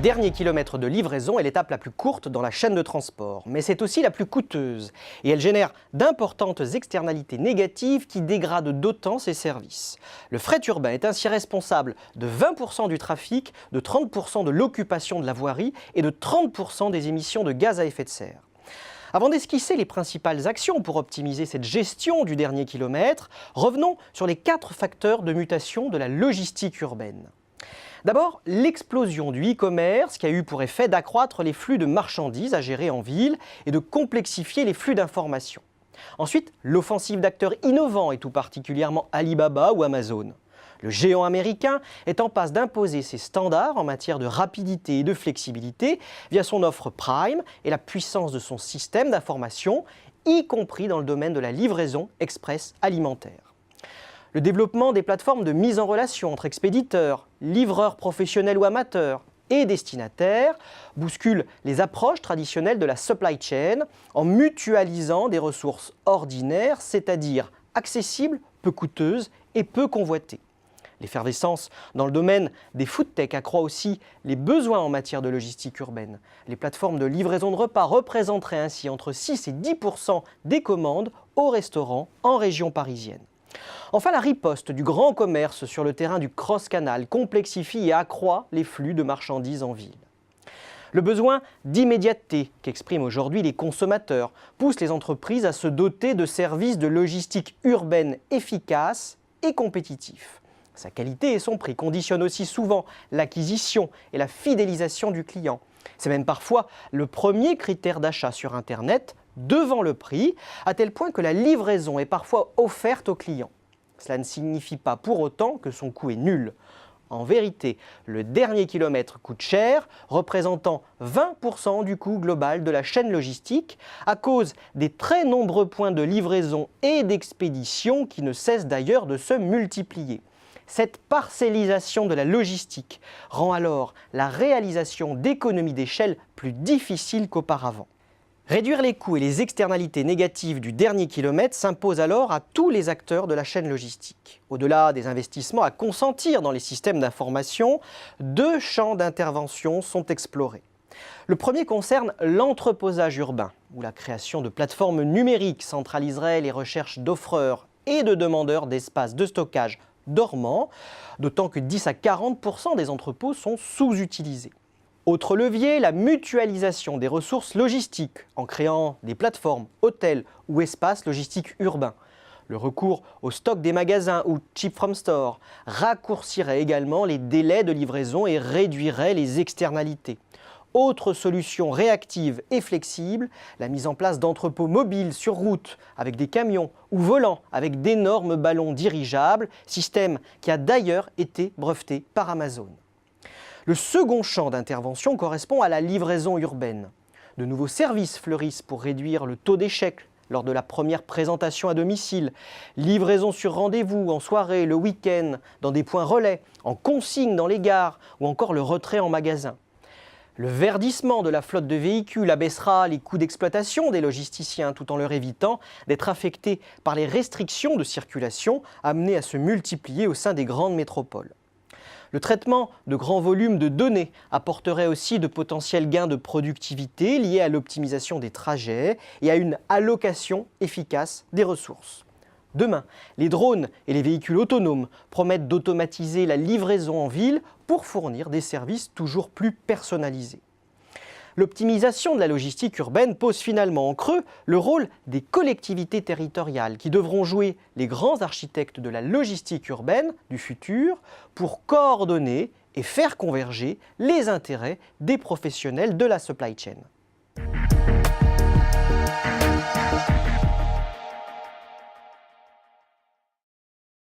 dernier kilomètre de livraison est l'étape la plus courte dans la chaîne de transport, mais c'est aussi la plus coûteuse et elle génère d'importantes externalités négatives qui dégradent d'autant ses services. Le fret urbain est ainsi responsable de 20% du trafic, de 30% de l'occupation de la voirie et de 30% des émissions de gaz à effet de serre. Avant d'esquisser les principales actions pour optimiser cette gestion du dernier kilomètre, revenons sur les 4 facteurs de mutation de la logistique urbaine. D'abord, l'explosion du e-commerce qui a eu pour effet d'accroître les flux de marchandises à gérer en ville et de complexifier les flux d'informations. Ensuite, l'offensive d'acteurs innovants et tout particulièrement Alibaba ou Amazon. Le géant américain est en passe d'imposer ses standards en matière de rapidité et de flexibilité via son offre Prime et la puissance de son système d'information, y compris dans le domaine de la livraison express alimentaire. Le développement des plateformes de mise en relation entre expéditeurs, livreurs professionnels ou amateurs et destinataires bouscule les approches traditionnelles de la supply chain en mutualisant des ressources ordinaires, c'est-à-dire accessibles, peu coûteuses et peu convoitées. L'effervescence dans le domaine des foodtech accroît aussi les besoins en matière de logistique urbaine. Les plateformes de livraison de repas représenteraient ainsi entre 6 et 10% des commandes au restaurant en région parisienne. Enfin, la riposte du grand commerce sur le terrain du cross-canal complexifie et accroît les flux de marchandises en ville. Le besoin d'immédiateté qu'expriment aujourd'hui les consommateurs pousse les entreprises à se doter de services de logistique urbaine efficaces et compétitifs. Sa qualité et son prix conditionnent aussi souvent l'acquisition et la fidélisation du client. C'est même parfois le premier critère d'achat sur Internet, devant le prix, à tel point que la livraison est parfois offerte au client. Cela ne signifie pas pour autant que son coût est nul. En vérité, le dernier kilomètre coûte cher, représentant 20% du coût global de la chaîne logistique, à cause des très nombreux points de livraison et d'expédition qui ne cessent d'ailleurs de se multiplier. Cette parcellisation de la logistique rend alors la réalisation d'économies d'échelle plus difficile qu'auparavant. Réduire les coûts et les externalités négatives du dernier kilomètre s'impose alors à tous les acteurs de la chaîne logistique. Au-delà des investissements à consentir dans les systèmes d'information, 2 champs d'intervention sont explorés. Le premier concerne l'entreposage urbain, où la création de plateformes numériques centraliserait les recherches d'offreurs et de demandeurs d'espaces de stockage dormants, d'autant que 10 à 40% des entrepôts sont sous-utilisés. Autre levier, la mutualisation des ressources logistiques en créant des plateformes, hôtels ou espaces logistiques urbains. Le recours au stock des magasins ou Ship from Store raccourcirait également les délais de livraison et réduirait les externalités. Autre solution réactive et flexible, la mise en place d'entrepôts mobiles sur route avec des camions ou volants avec d'énormes ballons dirigeables, système qui a d'ailleurs été breveté par Amazon. Le second champ d'intervention correspond à la livraison urbaine. De nouveaux services fleurissent pour réduire le taux d'échec lors de la première présentation à domicile, livraison sur rendez-vous, en soirée, le week-end, dans des points relais, en consigne dans les gares ou encore le retrait en magasin. Le verdissement de la flotte de véhicules abaissera les coûts d'exploitation des logisticiens tout en leur évitant d'être affectés par les restrictions de circulation amenées à se multiplier au sein des grandes métropoles. Le traitement de grands volumes de données apporterait aussi de potentiels gains de productivité liés à l'optimisation des trajets et à une allocation efficace des ressources. Demain, les drones et les véhicules autonomes promettent d'automatiser la livraison en ville pour fournir des services toujours plus personnalisés. L'optimisation de la logistique urbaine pose finalement en creux le rôle des collectivités territoriales qui devront jouer les grands architectes de la logistique urbaine du futur pour coordonner et faire converger les intérêts des professionnels de la supply chain.